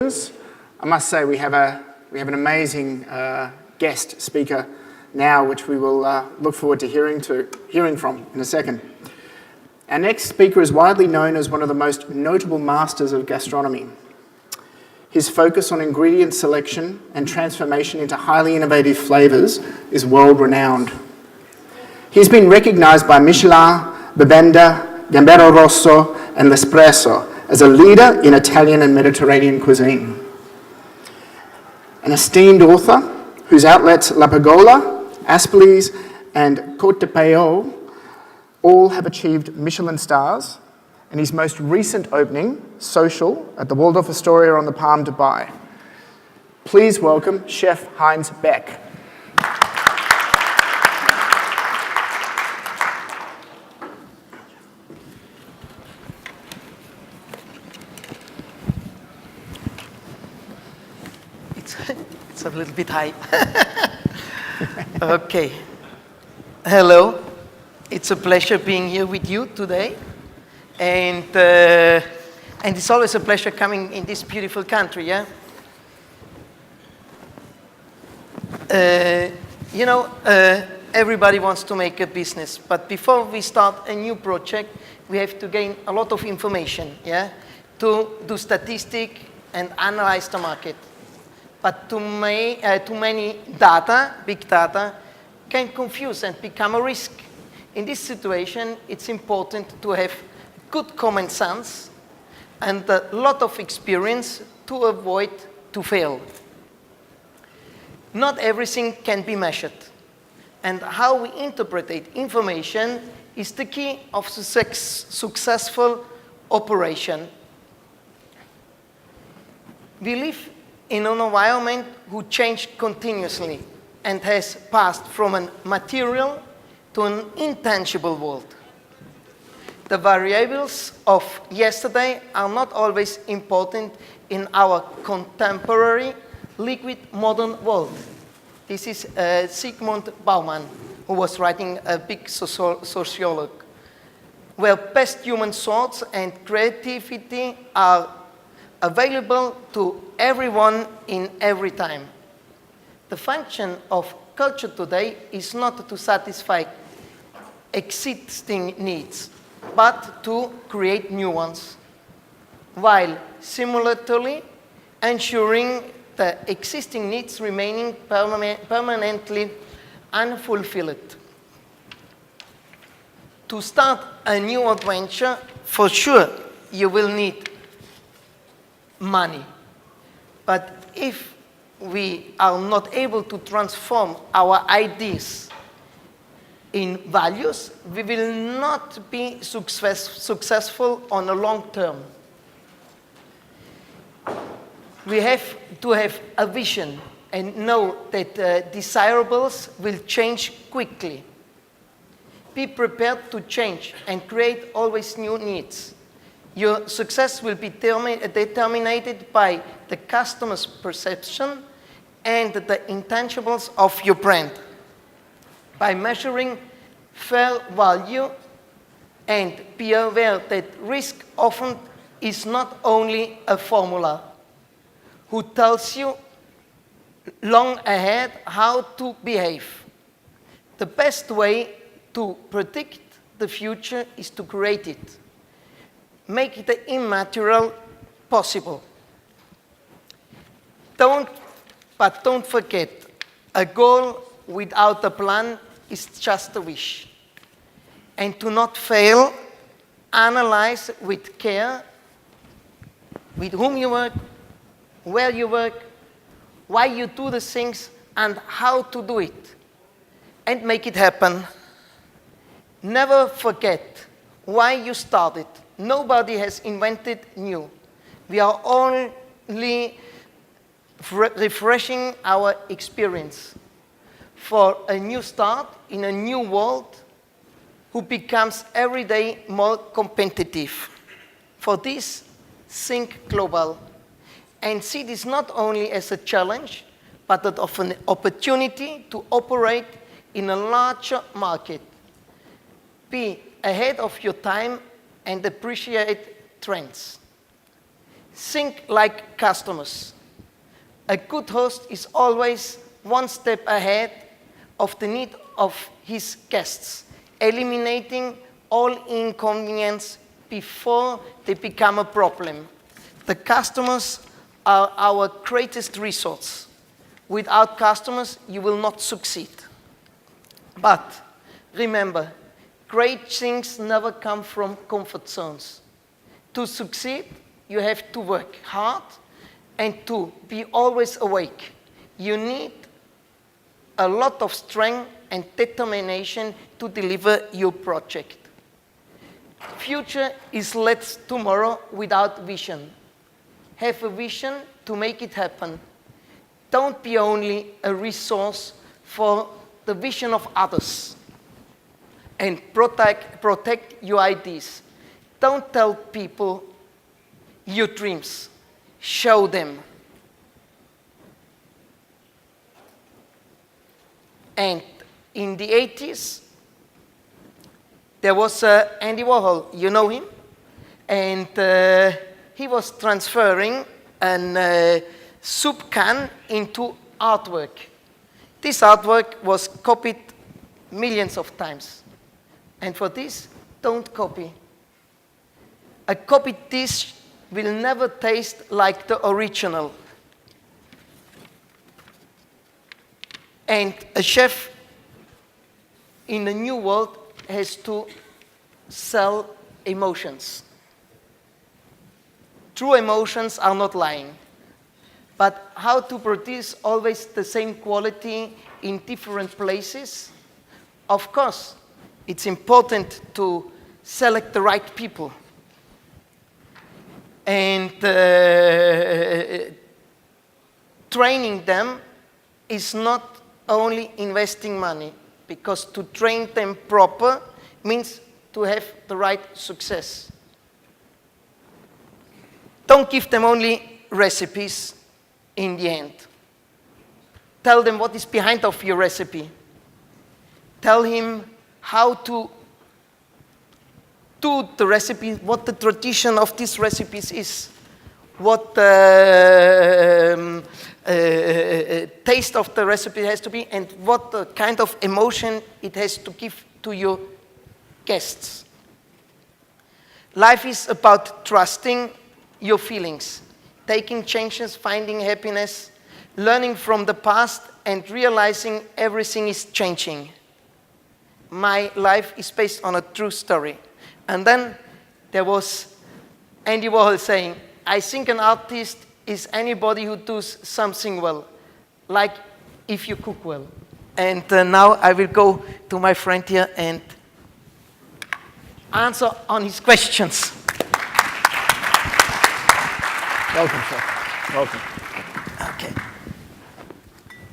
I must say we have an amazing guest speaker now, which we will look forward to hearing from in a second. Our next speaker is widely known as one of the most notable masters of gastronomy. His focus on ingredient selection and transformation into highly innovative flavours is world-renowned. He's been recognised by Michelin, Bibenda, Gambero Rosso and L'Espresso as a leader in Italian and Mediterranean cuisine. An esteemed author whose outlets La Pergola, Aspelis and Côte de Payo all have achieved Michelin stars, and his most recent opening, Social, at the Waldorf Astoria on the Palm, Dubai. Please welcome Chef Heinz Beck. It's a little bit high. Okay. Hello. It's a pleasure being here with you today. And it's always a pleasure coming in this beautiful country, yeah? Everybody wants to make a business, but before we start a new project, we have to gain a lot of information, yeah? To do statistics and analyze the market. But too many data, big data, can confuse and become a risk. In this situation, it's important to have good common sense and a lot of experience to avoid to fail. Not everything can be measured, and how we interpret information is the key of successful operation. We live in an environment who changed continuously and has passed from a material to an intangible world. The variables of yesterday are not always important in our contemporary liquid modern world. This is Zygmunt Bauman, who was writing a big sociologue, where best human thoughts and creativity are available to everyone in every time. The function of culture today is not to satisfy existing needs, but to create new ones, while simultaneously ensuring the existing needs remaining permanently unfulfilled. To start a new adventure, for sure, you will need money. But if we are not able to transform our ideas in values, we will not be successful on a long term. We have to have a vision and know that desirables will change quickly. Be prepared to change and create always new needs. Your success will be determined by the customer's perception and the intangibles of your brand. By measuring fair value, and be aware that risk often is not only a formula who tells you long ahead how to behave. The best way to predict the future is to create it. Make the immaterial possible. But don't forget, a goal without a plan is just a wish. And to not fail, analyze with care with whom you work, where you work, why you do the things, and how to do it, and make it happen. Never forget why you started. Nobody has invented new. We are only refreshing our experience for a new start in a new world who becomes every day more competitive. For this, think global and see this not only as a challenge, but as an opportunity to operate in a larger market. Be ahead of your time and appreciate trends. Think like customers. A good host is always one step ahead of the need of his guests, eliminating all inconvenience before they become a problem. The customers are our greatest resource. Without customers, you will not succeed. But remember, great things never come from comfort zones. To succeed, you have to work hard and to be always awake. You need a lot of strength and determination to deliver your project. Future is less tomorrow without vision. Have a vision to make it happen. Don't be only a resource for the vision of others. And protect your ideas. Don't tell people your dreams. Show them. And in the 80s, there was Andy Warhol, you know him? And he was transferring a soup can into artwork. This artwork was copied millions of times. And for this, don't copy. A copied dish will never taste like the original. And a chef in the new world has to sell emotions. True emotions are not lying. But how to produce always the same quality in different places? Of course, it's important to select the right people. And training them is not only investing money, because to train them proper means to have the right success. Don't give them only recipes in the end. Tell them what is behind of your recipe. Tell him how to do the recipe, what the tradition of these recipes is, what the taste of the recipe has to be, and what the kind of emotion it has to give to your guests. Life is about trusting your feelings, taking chances, finding happiness, learning from the past, and realizing everything is changing. My life is based on a true story. And then there was Andy Warhol saying, I think an artist is anybody who does something well, like if you cook well. And now I will go to my friend here and answer on his questions. Welcome, Chef. Welcome. Okay.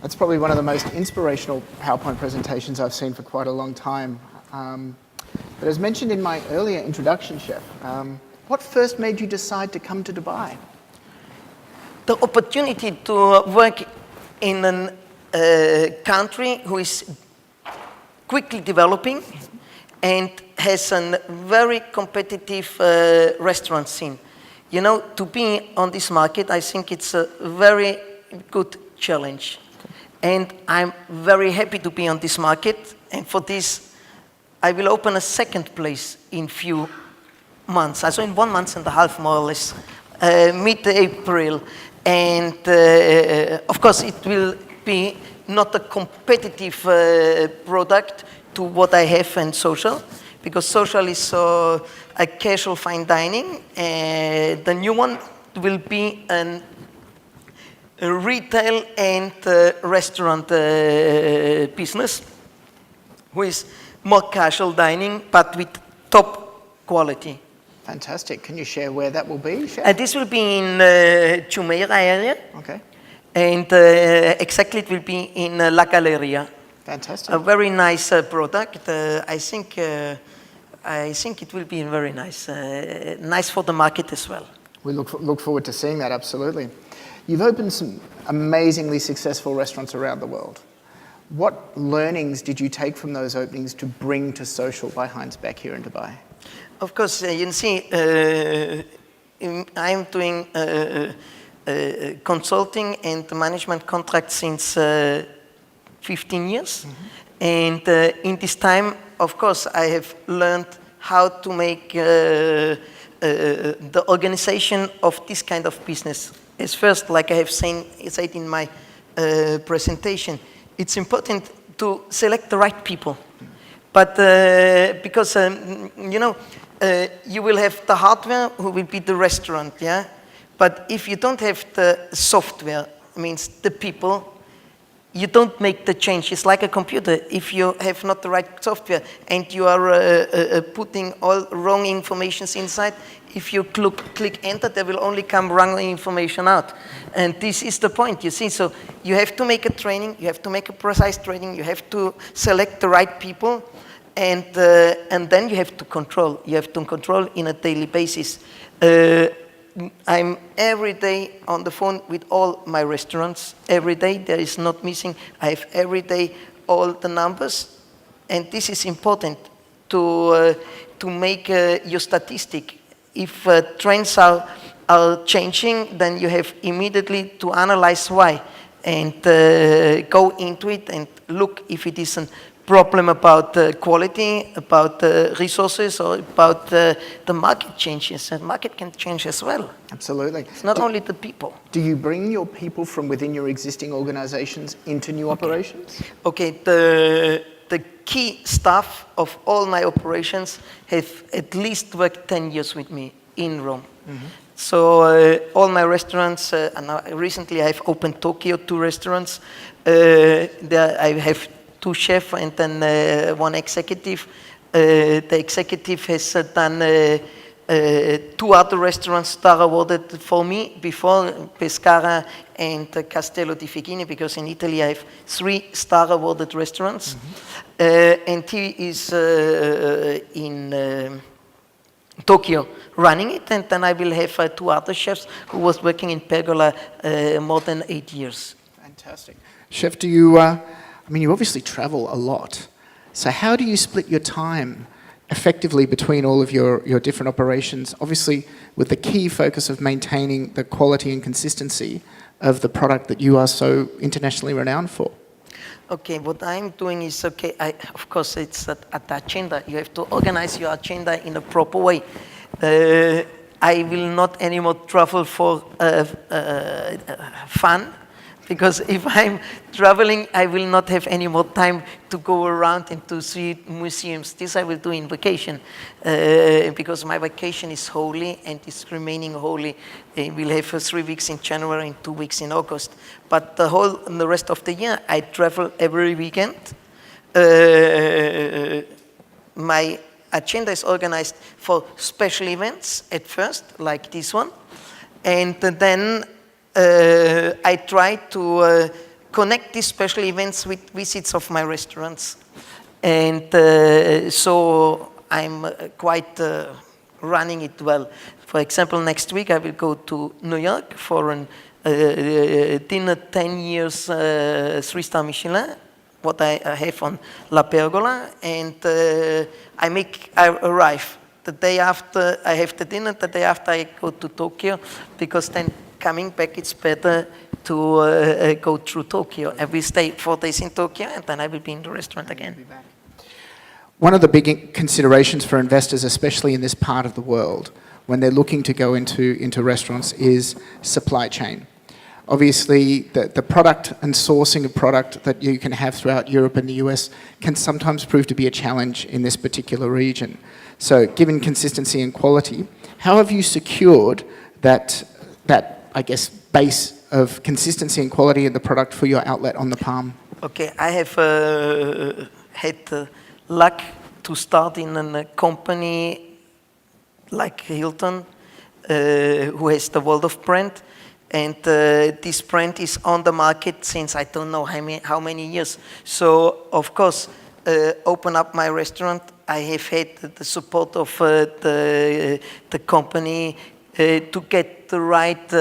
That's probably one of the most inspirational PowerPoint presentations I've seen for quite a long time. But as mentioned in my earlier introduction, Chef, what first made you decide to come to Dubai? The opportunity to work in a country who is quickly developing and has a very competitive restaurant scene. You know, to be on this market, I think it's a very good challenge. And I'm very happy to be on this market. And for this, I will open a second place in few months. Also in 1.5 months, more or less, mid-April. And of course, it will be not a competitive product to what I have in social, because social is a casual fine dining. The new one will be a retail and restaurant business, who is more casual dining, but with top quality. Fantastic. Can you share where that will be, Chef? This will be in Jumeirah area. Okay. And exactly it will be in La Galleria. Fantastic. A very nice product. I think it will be very nice. Nice for the market as well. We look forward to seeing that, absolutely. You've opened some amazingly successful restaurants around the world. What learnings did you take from those openings to bring to social by Heinz Beck here in Dubai? Of course, you can see I'm doing consulting and management contracts since 15 years. And in this time, of course, I have learned how to make the organization of this kind of business. As first, like I have said in my presentation, it's important to select the right people. But because, you will have the hardware who will be the restaurant, yeah? But if you don't have the software, means the people, you don't make the change. It's like a computer. If you have not the right software and you are putting all wrong informations inside, if you click enter, there will only come wrong information out. And this is the point, you see. So you have to make a training, you have to make a precise training, you have to select the right people, and then you have to control. You have to control in a daily basis. I'm every day on the phone with all my restaurants. Every day, there is not missing. I have every day all the numbers, and this is important to make your statistic. If trends are changing, then you have immediately to analyze why, and go into it and look if it is a problem about quality, about resources, or about the market changes. The market can change as well. Absolutely. It's not only the people. Do you bring your people from within your existing organizations into new operations? Okay, the key staff of all my operations have at least worked 10 years with me in Rome. So all my restaurants, and recently I've opened Tokyo 2 restaurants. There I have 2 chefs and then 1 executive. The executive has done 2 other restaurants star awarded for me before, Pescara and Castello di Figini, because in Italy I have 3 star awarded restaurants. And he is in Tokyo running it, and then I will have 2 other chefs who was working in Pergola more than 8 years. Fantastic. Chef, do you, you obviously travel a lot. So how do you split your time effectively between all of your different operations, obviously with the key focus of maintaining the quality and consistency of the product that you are so internationally renowned for? Okay, what I'm doing is, of course, it's at the agenda. You have to organize your agenda in a proper way. I will not anymore travel for fun, because if I'm traveling, I will not have any more time to go around and to see museums. This I will do in vacation, because my vacation is holy and is remaining holy. We'll have 3 weeks in January and 2 weeks in August. But the rest of the year, I travel every weekend. My agenda is organized for special events at first, like this one, and then I try to connect these special events with visits of my restaurants. And so I'm quite running it well. For example, next week I will go to New York for a dinner 10 years 3-star Michelin, what I have on La Pergola, and I arrive the day after I have the dinner, the day after I go to Tokyo, because then coming back, it's better to go through Tokyo. I will stay 4 days in Tokyo, and then I will be in the restaurant again. One of the big considerations for investors, especially in this part of the world, when they're looking to go into restaurants, is supply chain. Obviously, the product and sourcing of product that you can have throughout Europe and the US can sometimes prove to be a challenge in this particular region. So, given consistency and quality, how have you secured that I guess, base of consistency and quality of the product for your outlet on the Palm? Okay, I have had luck to start in a company like Hilton, who has the Waldorf brand, and this brand is on the market since I don't know how many years. So, of course, open up my restaurant, I have had the support of the company to get the right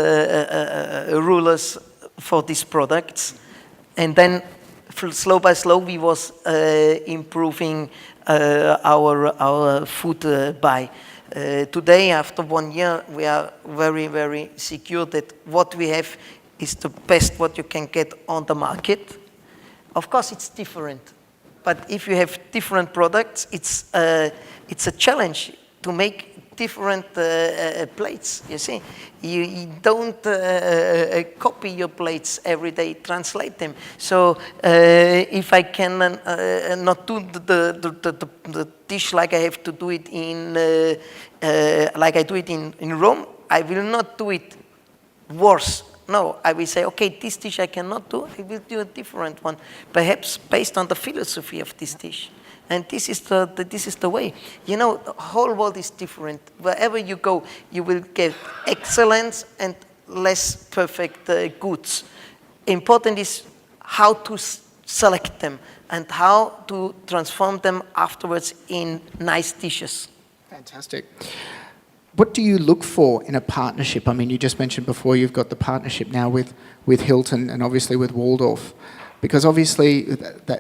rulers for these products, and then slow by slow we was improving our food buy. Today, after 1 year, we are very, very secure that what we have is the best what you can get on the market. Of course, it's different. But if you have different products, it's a challenge to make different plates, you see. You don't copy your plates every day, translate them. So if I can not do the dish like I have to do it like I do it in Rome, I will not do it worse. No, I will say, okay, this dish I cannot do, I will do a different one, perhaps based on the philosophy of this dish. And this is the way. You know, the whole world is different. Wherever you go, you will get excellence and less perfect goods. Important is how to select them and how to transform them afterwards in nice dishes. Fantastic. What do you look for in a partnership? I mean, you just mentioned before you've got the partnership now with Hilton and obviously with Waldorf, because obviously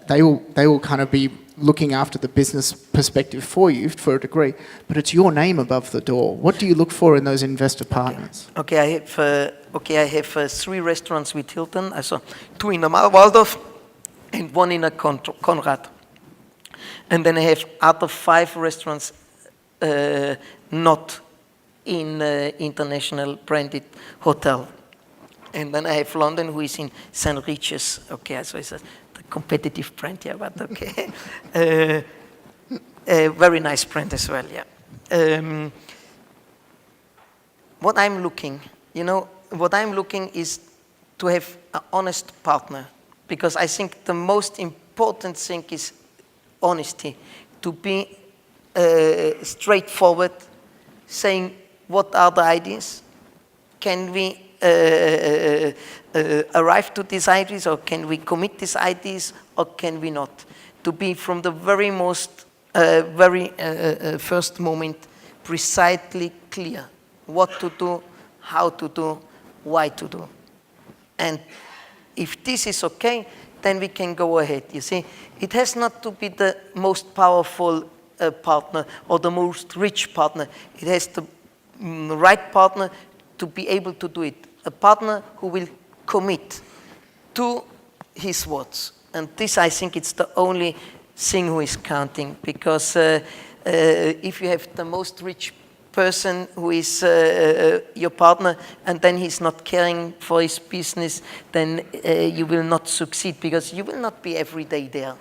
they will kind of be looking after the business perspective for you for a degree, but it's your name above the door. What do you look for in those investor partners? Okay, I have 3 restaurants with Hilton. I saw 2 in the Waldorf and 1 in a Conrad. And then I have other 5 restaurants not in international branded hotel. And then I have London, who is in St. Regis. Okay, so it's the competitive brand, yeah, but okay. A very nice brand as well, yeah. What I'm looking is to have an honest partner, because I think the most important thing is honesty, to be straightforward, saying what are the ideas, can we arrive to these ideas, or can we commit these ideas, or can we not? To be from the very first moment precisely clear what to do, how to do, why to do. And if this is okay, then we can go ahead. You see, it has not to be the most powerful partner or the most rich partner. It has the right partner to be able to do it. A partner who will commit to his words. And this, I think, it's the only thing who is counting, because if you have the most rich person who is your partner, and then he's not caring for his business, then you will not succeed, because you will not be every day there.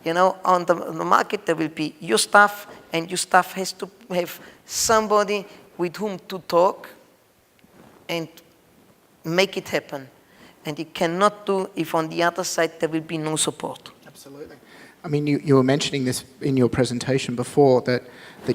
You know, on the market there will be your staff, and your staff has to have somebody with whom to talk and make it happen. And you cannot do if on the other side there will be no support. Absolutely. I mean, you were mentioning this in your presentation before, that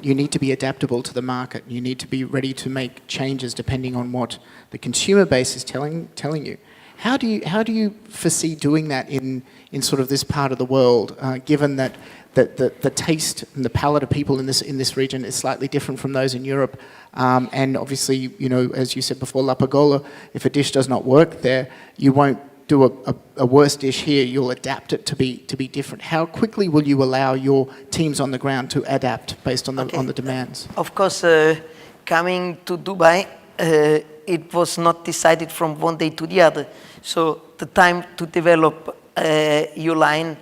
you need to be adaptable to the market. You need to be ready to make changes depending on what the consumer base is telling you. How do you foresee doing that in sort of this part of the world, given that the taste and the palate of people in this region is slightly different from those in Europe, and obviously, you know, as you said before, La Pagola, if a dish does not work there, you won't do a worse dish here. You'll adapt it to be different. How quickly will you allow your teams on the ground to adapt based on the demands? Of course, coming to Dubai, it was not decided from one day to the other. So the time to develop your line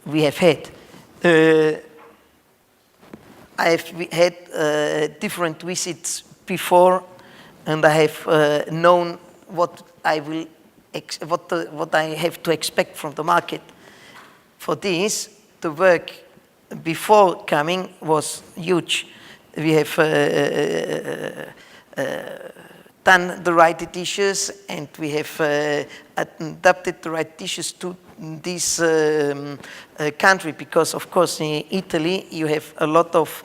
we have had. I've had different visits before, and I have known what I have to expect from the market. For this, the work before coming was huge. We have done the right dishes, and we have adapted the right dishes to this country, because of course in Italy you have a lot of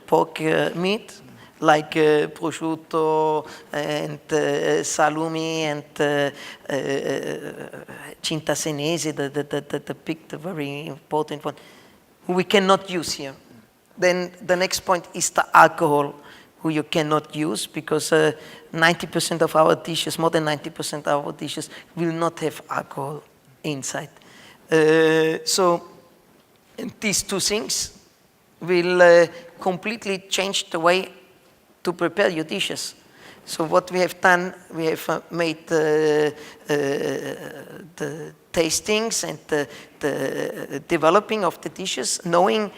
pork meat, like prosciutto and salumi and cinta senese, the big, the very important one, we cannot use here. Then the next point is the alcohol, who you cannot use, because 90% of our dishes, more than 90% of our dishes, will not have alcohol inside. So these two things will completely change the way to prepare your dishes. So what we have done, we have made the tastings and the developing of the dishes, knowing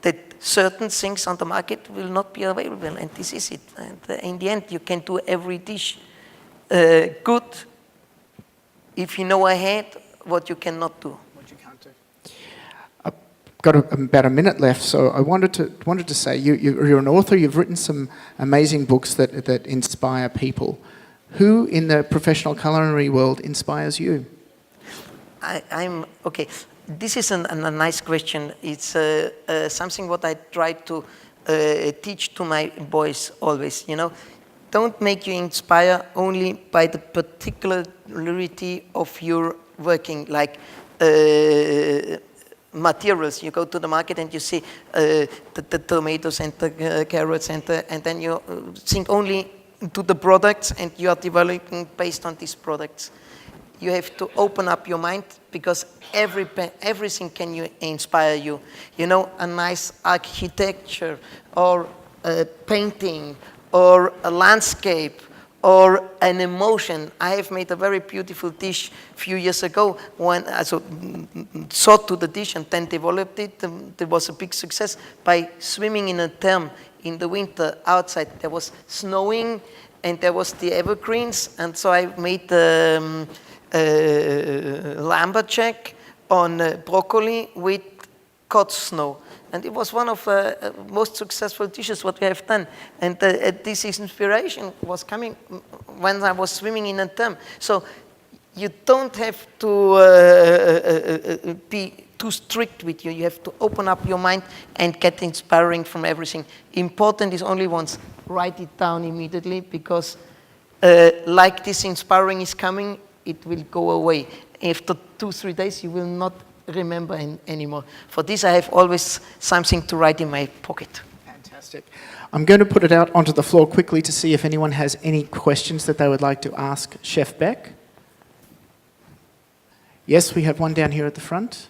that certain things on the market will not be available, and this is it. And in the end, you can do every dish good if you know ahead what you cannot do. What you can't do. I've got about a minute left, so I wanted to say you're an author. You've written some amazing books that inspire people. Who in the professional culinary world inspires you? I'm okay. This is a nice question. It's something what I try to teach to my boys always. You know, don't make you inspire only by the particularity of your working, like materials. You go to the market and you see the tomatoes and the carrots and then you think only to the products and you are developing based on these products. You have to open up your mind because everything can inspire you. You know, a nice architecture or a painting or a landscape or an emotion. I have made a very beautiful dish a few years ago when I thought to the dish and then developed it. There was a big success by swimming in a therm in the winter outside. There was snowing and there was the evergreens, and so I made the lumberjack on broccoli with cod snow. And it was one of the most successful dishes what we have done. And this inspiration was coming when I was swimming in a therm. So you don't have to be too strict with you. You have to open up your mind and get inspiring from everything. Important is only once. Write it down immediately because like this inspiring is coming, it will go away. After 2-3 days, you will not remember anymore. For this, I have always something to write in my pocket. Fantastic. I'm going to put it out onto the floor quickly to see if anyone has any questions that they would like to ask Chef Beck. Yes, we have one down here at the front.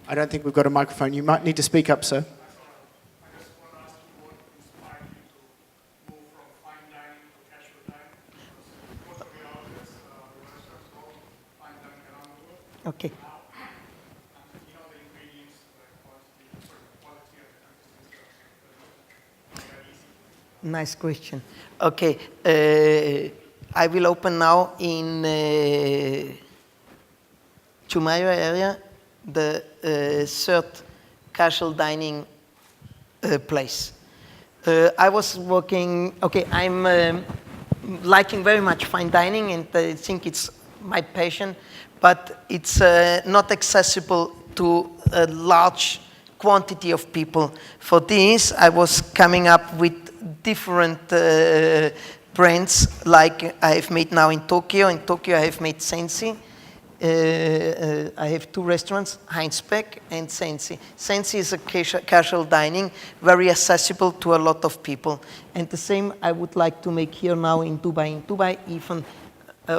I don't think we've got a microphone. You might need to speak up, sir. Okay. Nice question. Okay, I will open now in Jumeirah area the third casual dining place. I was working. Okay, I'm liking very much fine dining, and I think it's my passion. But it's not accessible to a large quantity of people. For this, I was coming up with different brands, like I have made now in Tokyo. In Tokyo, I have made Sensi. I have 2 restaurants, Heinz, Beck, and Sensi. Sensi is a casual dining, very accessible to a lot of people. And the same I would like to make here now in Dubai. In Dubai, even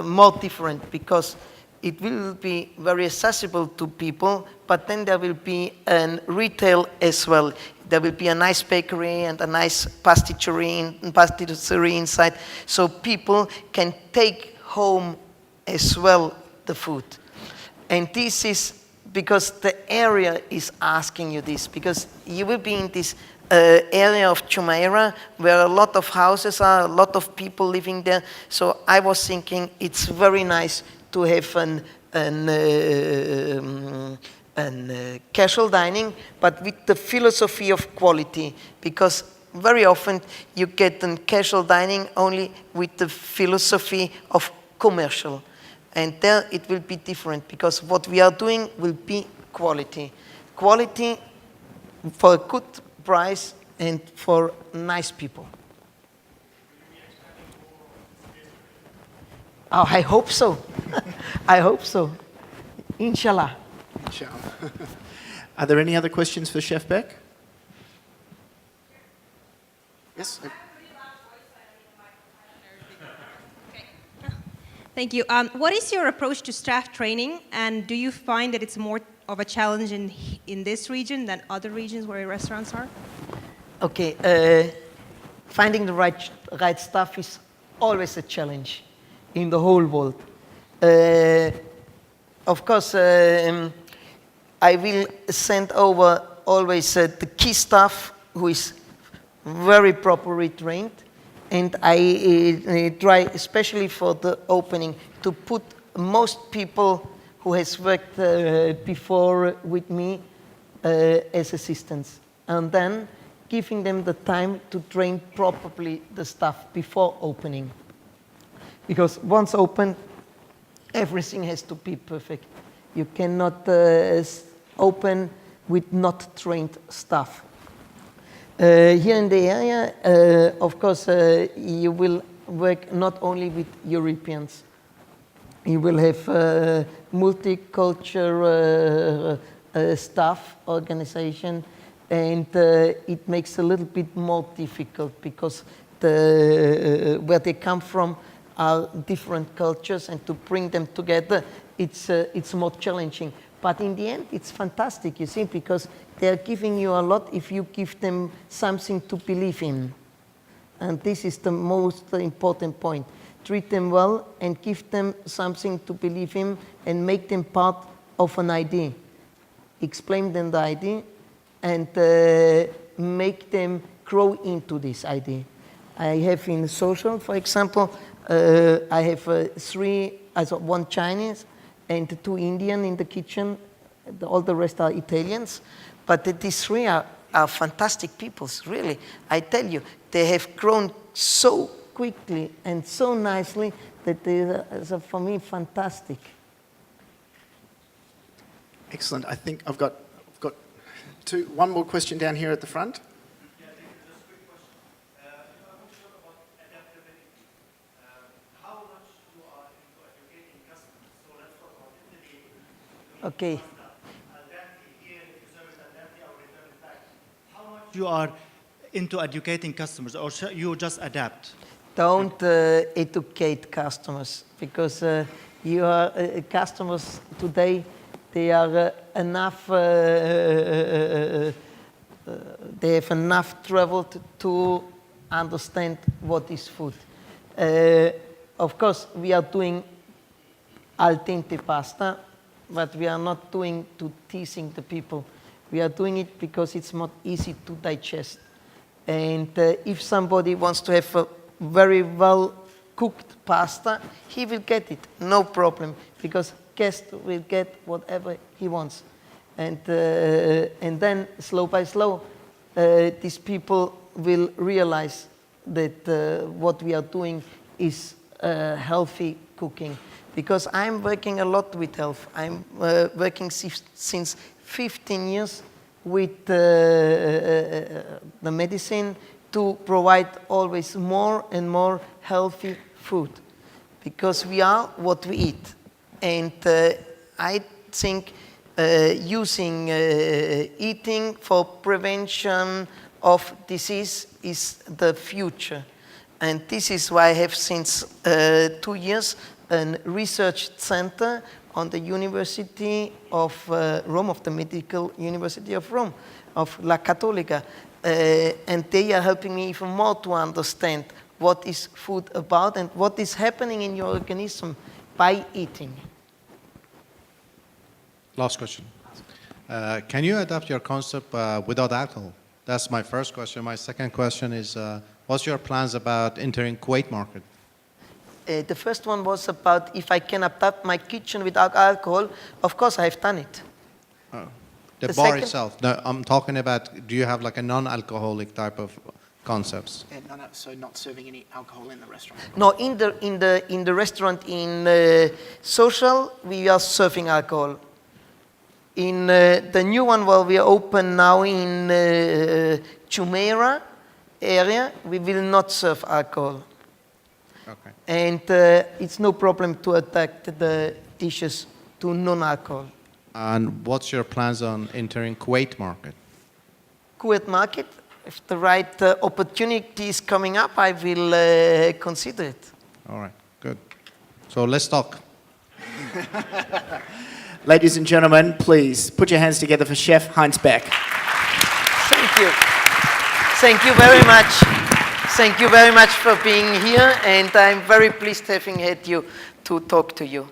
more different, because it will be very accessible to people, but then there will be a retail as well. There will be a nice bakery and a nice pastisserie inside, so people can take home as well the food. And this is because the area is asking you this, because you will be in this area of Jumeirah where a lot of houses are, a lot of people living there. So I was thinking it's very nice to have an casual dining, but with the philosophy of quality, because very often you get a casual dining only with the philosophy of commercial. And there it will be different, because what we are doing will be quality. Quality for a good price and for nice people. Oh, I hope so. I hope so. Inshallah. Inshallah. Are there any other questions for Chef Beck? Yes? Thank you. What is your approach to staff training, and do you find that it's more of a challenge in this region than other regions where your restaurants are? Okay, finding the right staff is always a challenge in the whole world. Of course, I will send over always the key staff who is very properly trained, and I try, especially for the opening, to put most people who has worked before with me as assistants, and then giving them the time to train properly the staff before opening. Because once open, everything has to be perfect. You cannot open with not trained staff. Here in the area, of course, you will work not only with Europeans. You will have multicultural staff organization, and it makes a little bit more difficult because where they come from are different cultures, and to bring them together, it's more challenging. But in the end, it's fantastic, you see, because they're giving you a lot if you give them something to believe in. And this is the most important point. Treat them well and give them something to believe in and make them part of an idea. Explain them the idea and make them grow into this idea. I have in social, for example, I have one Chinese and 2 Indian in the kitchen. All the rest are Italians. But these 3 are fantastic people, really. I tell you, they have grown so quickly and so nicely that they are, for me, fantastic. Excellent. I think I've got one more question down here at the front. Okay. You are into educating customers, or you just adapt? Don't educate customers, because you are customers today. They are enough. They have enough travel to understand what is food. Of course, we are doing al dente pasta, but we are not doing to teasing the people. We are doing it because it's not easy to digest. And if somebody wants to have a very well cooked pasta, he will get it, no problem, because guest will get whatever he wants. And then, slow by slow, these people will realize that what we are doing is healthy cooking. Because I'm working a lot with health. I'm working since 15 years with the medicine to provide always more and more healthy food. Because we are what we eat. And I think using eating for prevention of disease is the future. And this is why I have since 2 years a research center on the University of Rome, of the Medical University of Rome, of La Cattolica. And they are helping me even more to understand what is food about and what is happening in your organism by eating. Last question. Can you adapt your concept without alcohol? That's my first question. My second question is, what's your plans about entering Kuwait market? The first one was about if I can adapt my kitchen without alcohol. Of course, I have done it. The bar itself. No, I'm talking about, do you have like a non-alcoholic type of concepts? Yeah, so not serving any alcohol in the restaurant? No, in the restaurant in social, we are serving alcohol. In the new one where we are open now in Jumeirah area, we will not serve alcohol. Okay. And it's no problem to adapt the dishes to non-alcohol. And what's your plans on entering Kuwait market? Kuwait market, if the right opportunity is coming up, I will consider it. All right, good. So let's talk. Ladies and gentlemen, please put your hands together for Chef Heinz Beck. Thank you. Thank you very much. Thank you very much for being here, and I'm very pleased having had you to talk to you.